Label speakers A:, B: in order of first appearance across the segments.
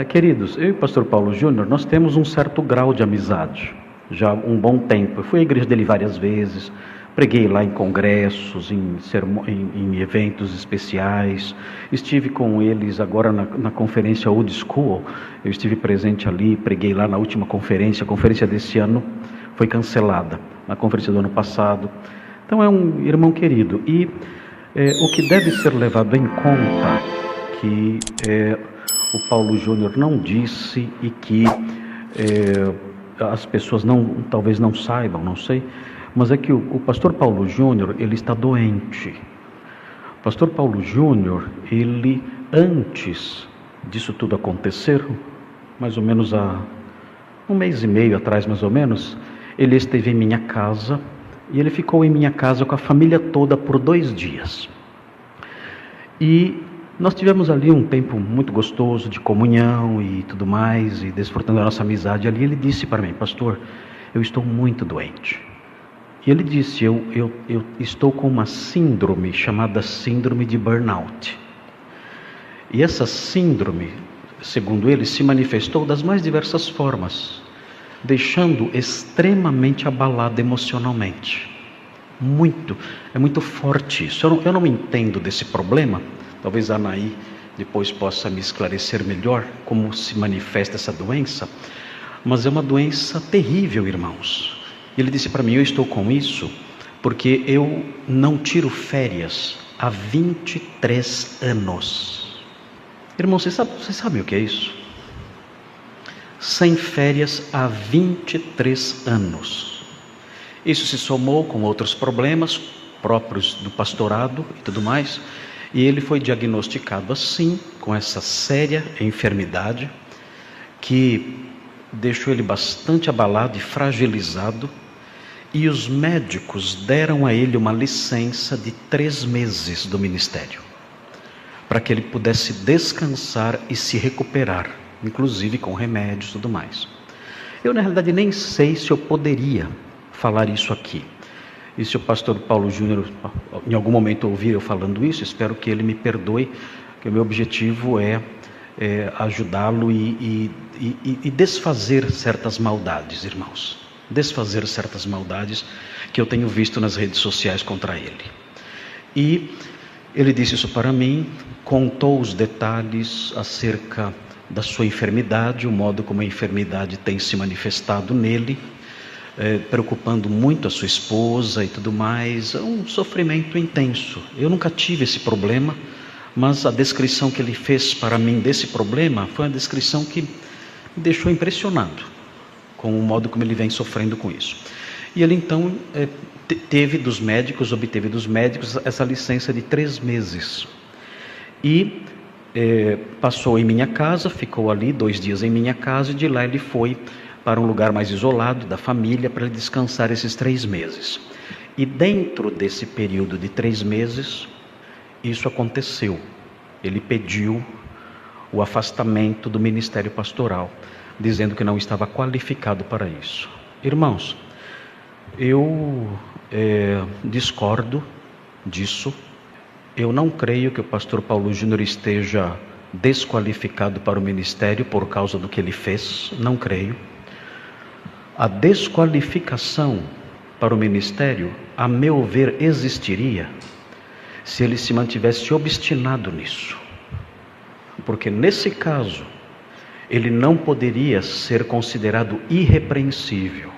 A: Queridos, eu e o pastor Paulo Júnior, nós temos um certo grau de amizade, já há um bom tempo. Eu fui à igreja dele várias vezes, preguei lá em congressos, em eventos especiais, estive com eles agora na conferência Old School, eu estive presente ali, preguei lá na última conferência, a conferência desse ano foi cancelada, na conferência do ano passado. Então é um irmão querido, e o que deve ser levado em conta, que o Paulo Júnior não disse e que as pessoas talvez não saibam, não sei, mas é que o pastor Paulo Júnior, ele está doente. O pastor Paulo Júnior, ele, antes disso tudo acontecer, mais ou menos há um mês e meio atrás, mais ou menos, ele esteve em minha casa, e ele ficou em minha casa com a família toda por 2 dias. E nós tivemos ali um tempo muito gostoso de comunhão e tudo mais, e desfrutando da nossa amizade ali. Ele disse para mim: pastor, eu estou muito doente. E ele disse: eu estou com uma síndrome chamada síndrome de burnout. E essa síndrome, segundo ele, se manifestou das mais diversas formas, deixando extremamente abalado emocionalmente. É muito forte isso. Eu não entendo desse problema. Talvez a Anaí depois possa me esclarecer melhor como se manifesta essa doença, mas é uma doença terrível, irmãos. Ele disse para mim: eu estou com isso porque eu não tiro férias há 23 anos. Irmãos, vocês sabem o que é isso? Sem férias há 23 anos. Isso se somou com outros problemas próprios do pastorado e tudo mais, e ele foi diagnosticado assim, com essa séria enfermidade, que deixou ele bastante abalado e fragilizado, e os médicos deram a ele uma licença de 3 meses do ministério, para que ele pudesse descansar e se recuperar, inclusive com remédios e tudo mais. Eu, na realidade, nem sei se eu poderia falar isso aqui. E se o pastor Paulo Júnior em algum momento ouvir eu falando isso, espero que ele me perdoe, que o meu objetivo é ajudá-lo e desfazer certas maldades, irmãos. Desfazer certas maldades que eu tenho visto nas redes sociais contra ele. E ele disse isso para mim, contou os detalhes acerca da sua enfermidade, o modo como a enfermidade tem se manifestado nele, preocupando muito a sua esposa e tudo mais. É um sofrimento intenso. Eu nunca tive esse problema, mas a descrição que ele fez para mim desse problema foi uma descrição que me deixou impressionado com o modo como ele vem sofrendo com isso. E ele então obteve dos médicos essa licença de 3 meses. E passou em minha casa, ficou ali 2 dias em minha casa, e de lá ele foi para um lugar mais isolado da família, para ele descansar esses 3 meses. E dentro desse período de 3 meses, isso aconteceu. Ele pediu o afastamento do ministério pastoral, dizendo que não estava qualificado para isso. Irmãos, eu discordo disso. Eu não creio que o pastor Paulo Júnior esteja desqualificado para o ministério por causa do que ele fez. Não creio. A desqualificação para o ministério, a meu ver, existiria se ele se mantivesse obstinado nisso. Porque nesse caso, ele não poderia ser considerado irrepreensível.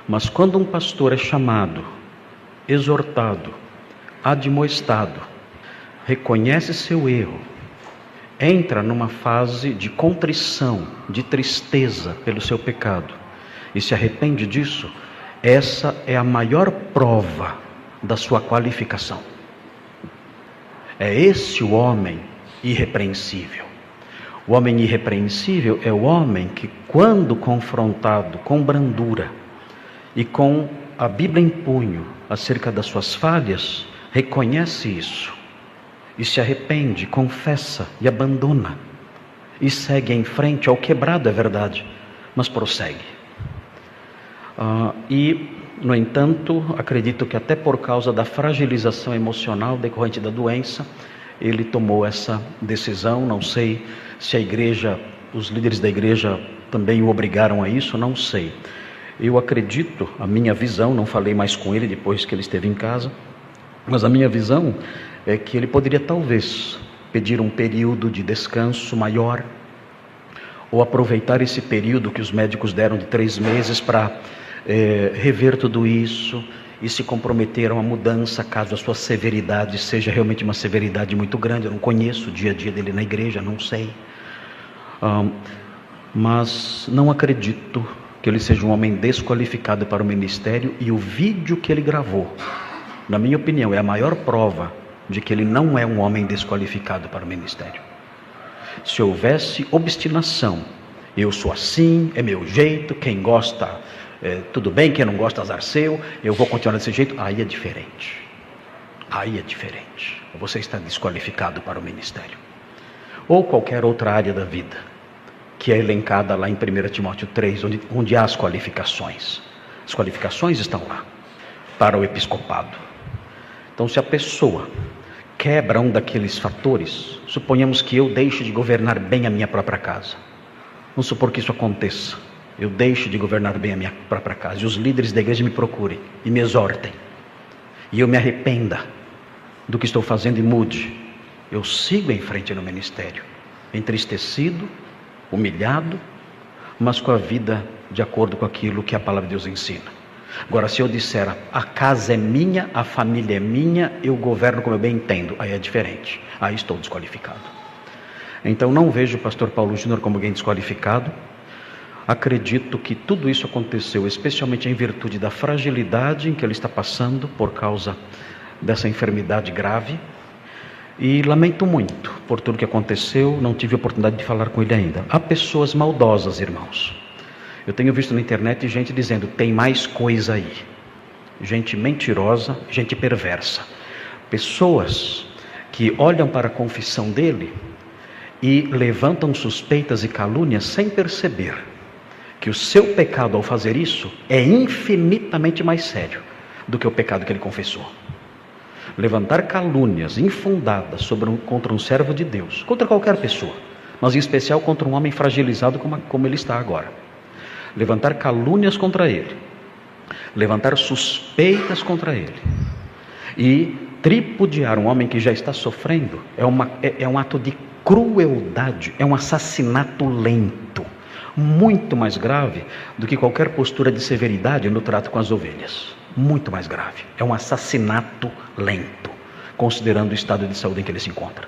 A: Mas quando um pastor é chamado, exortado, admoestado, reconhece seu erro, entra numa fase de contrição, de tristeza pelo seu pecado, e se arrepende disso, essa é a maior prova da sua qualificação. É esse o homem irrepreensível. O homem irrepreensível é o homem que, quando confrontado com brandura e com a Bíblia em punho acerca das suas falhas, reconhece isso e se arrepende, confessa e abandona e segue em frente. Ao quebrado, é verdade, mas prossegue. No entanto, acredito que até por causa da fragilização emocional decorrente da doença, ele tomou essa decisão. Não sei se a igreja os líderes da igreja também o obrigaram a isso, não sei. Eu acredito, a minha visão, não falei mais com ele depois que ele esteve em casa, mas a minha visão é que ele poderia talvez pedir um período de descanso maior, ou aproveitar esse período que os médicos deram de 3 meses para rever tudo isso e se comprometer a uma mudança, caso a sua severidade seja realmente uma severidade muito grande. Eu não conheço o dia a dia dele na igreja, não sei, mas não acredito que ele seja um homem desqualificado para o ministério, e o vídeo que ele gravou, na minha opinião, é a maior prova de que ele não é um homem desqualificado para o ministério. Se houvesse obstinação, eu sou assim, é meu jeito, quem gosta, tudo bem, quem não gosta, azar seu, eu vou continuar desse jeito, aí é diferente. Aí é diferente. Você está desqualificado para o ministério. Ou qualquer outra área da vida, que é elencada lá em 1 Timóteo 3, onde há as qualificações. As qualificações estão lá, para o episcopado. Então, se a pessoa quebra um daqueles fatores, suponhamos que eu deixe de governar bem a minha própria casa. Vamos supor que isso aconteça. Eu deixo de governar bem a minha própria casa, e os líderes da igreja me procurem e me exortem, e eu me arrependa do que estou fazendo e mude. Eu sigo em frente no ministério, entristecido, humilhado, mas com a vida de acordo com aquilo que a palavra de Deus ensina. Agora, se eu disser, a casa é minha, a família é minha, eu governo como eu bem entendo, aí é diferente, aí estou desqualificado. Então não vejo o pastor Paulo Júnior como alguém desqualificado. Acredito que tudo isso aconteceu especialmente em virtude da fragilidade em que ele está passando por causa dessa enfermidade grave, e lamento muito por tudo que aconteceu. Não tive oportunidade de falar com ele ainda. Há pessoas maldosas, irmãos. Eu tenho visto na internet gente dizendo, tem mais coisa aí. Gente mentirosa, gente perversa. Pessoas que olham para a confissão dele e levantam suspeitas e calúnias sem perceber que o seu pecado ao fazer isso é infinitamente mais sério do que o pecado que ele confessou. Levantar calúnias infundadas contra um servo de Deus, contra qualquer pessoa, mas em especial contra um homem fragilizado como ele está agora. Levantar calúnias contra ele, levantar suspeitas contra ele e tripudiar um homem que já está sofrendo é um ato de crueldade, é um assassinato lento, muito mais grave do que qualquer postura de severidade no trato com as ovelhas. Muito mais grave, é um assassinato lento, considerando o estado de saúde em que ele se encontra.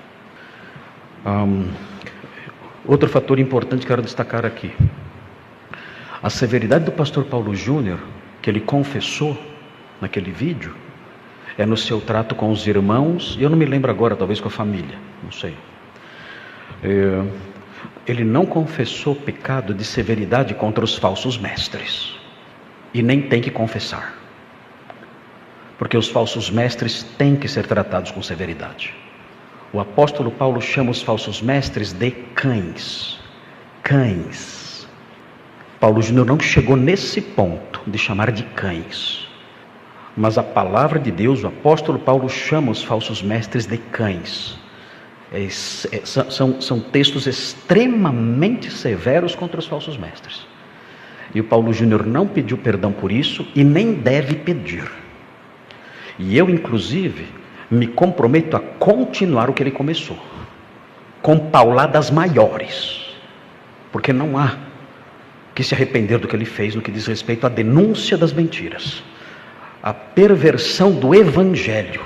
A: Outro fator importante que quero destacar aqui, a severidade do pastor Paulo Júnior, que ele confessou naquele vídeo, é no seu trato com os irmãos, e eu não me lembro agora, talvez com a família, não sei. Ele não confessou pecado de severidade contra os falsos mestres, e nem tem que confessar, porque os falsos mestres têm que ser tratados com severidade. O apóstolo Paulo chama os falsos mestres de cães. Cães. Paulo Júnior não chegou nesse ponto de chamar de cães, mas a palavra de Deus, o apóstolo Paulo chama os falsos mestres de cães. São textos extremamente severos contra os falsos mestres. E o Paulo Júnior não pediu perdão por isso e nem deve pedir. E eu, inclusive, me comprometo a continuar o que ele começou, com pauladas maiores, porque não há que se arrepender do que ele fez no que diz respeito à denúncia das mentiras, a perversão do evangelho,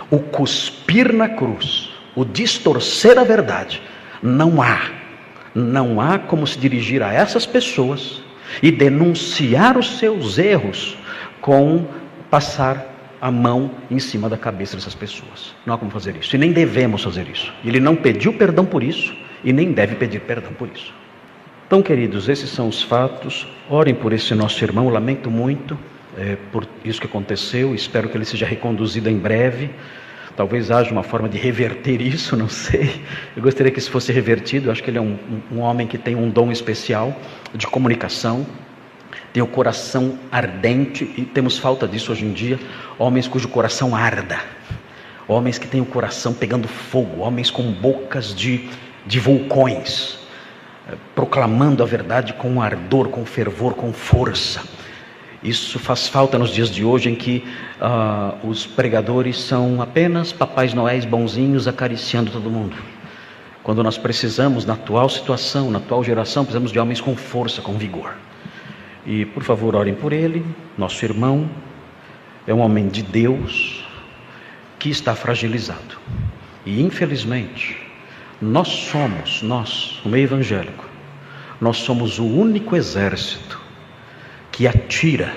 A: o cuspir na cruz, o distorcer a verdade. Não há como se dirigir a essas pessoas e denunciar os seus erros com passar a mão em cima da cabeça dessas pessoas. Não há como fazer isso, e nem devemos fazer isso. Ele não pediu perdão por isso e nem deve pedir perdão por isso. Então, queridos, esses são os fatos. Orem por esse nosso irmão. Eu lamento muito por isso que aconteceu. Espero que ele seja reconduzido em breve. Talvez haja uma forma de reverter isso, não sei. Eu gostaria que isso fosse revertido. Eu acho que ele é um homem que tem um dom especial de comunicação, tem o coração ardente, e temos falta disso hoje em dia. Homens cujo coração arda, homens que têm o coração pegando fogo, homens com bocas de vulcões. proclamando a verdade com ardor, com fervor, com força. Isso faz falta nos dias de hoje, em que os pregadores são apenas papais noéis bonzinhos acariciando todo mundo. Quando nós precisamos, na atual situação, na atual geração, precisamos de homens com força, com vigor. E por favor, orem por ele. Nosso irmão é um homem de Deus que está fragilizado. E infelizmente, nós, o meio evangélico, nós somos o único exército que atira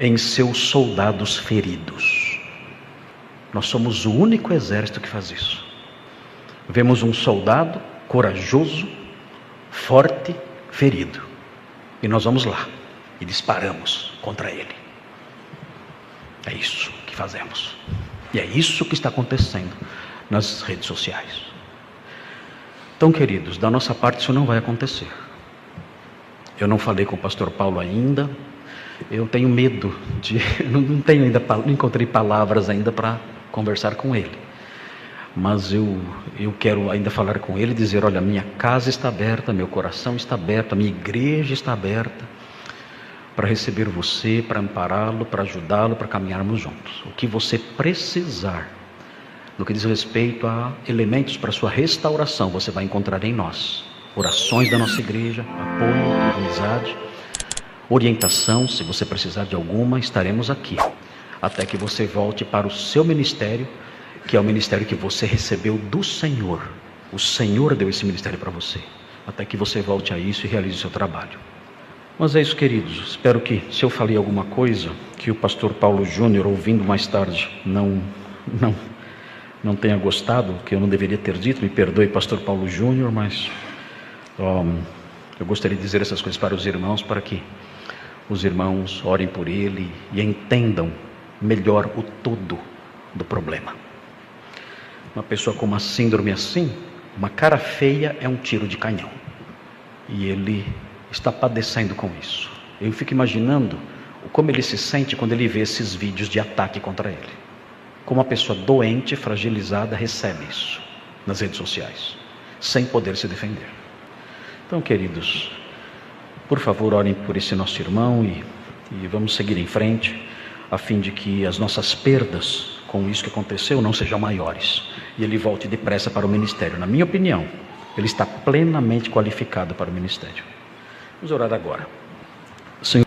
A: em seus soldados feridos. Nós somos o único exército que faz isso. Vemos um soldado corajoso, forte, ferido, e nós vamos lá e disparamos contra ele. É isso que fazemos. E é isso que está acontecendo nas redes sociais. Então, queridos, da nossa parte isso não vai acontecer. Eu não falei com o pastor Paulo ainda. Eu tenho medo de... Não encontrei palavras ainda para conversar com ele. Mas eu quero ainda falar com ele e dizer: olha, minha casa está aberta, meu coração está aberto, a minha igreja está aberta para receber você, para ampará-lo, para ajudá-lo, para caminharmos juntos. O que você precisar, no que diz respeito a elementos para sua restauração, você vai encontrar em nós. Orações da nossa igreja, apoio, amizade, orientação, se você precisar de alguma, estaremos aqui, até que você volte para o seu ministério, que é o ministério que você recebeu do Senhor. O Senhor deu esse ministério para você, até que você volte a isso e realize o seu trabalho. Mas é isso, queridos. Espero que, se eu falei alguma coisa que o pastor Paulo Júnior, ouvindo mais tarde, não tenha gostado, que eu não deveria ter dito, me perdoe, pastor Paulo Júnior, mas eu gostaria de dizer essas coisas para os irmãos, para que os irmãos orem por ele e entendam melhor o todo do problema. Uma pessoa com uma síndrome assim, uma cara feia é um tiro de canhão, e ele está padecendo com isso. Eu fico imaginando como ele se sente quando ele vê esses vídeos de ataque contra ele. Como uma pessoa doente, fragilizada, recebe isso nas redes sociais, sem poder se defender. Então, queridos, por favor, orem por esse nosso irmão e vamos seguir em frente, a fim de que as nossas perdas com isso que aconteceu não sejam maiores e ele volte depressa para o ministério. Na minha opinião, ele está plenamente qualificado para o ministério. Vamos orar agora. Senhor,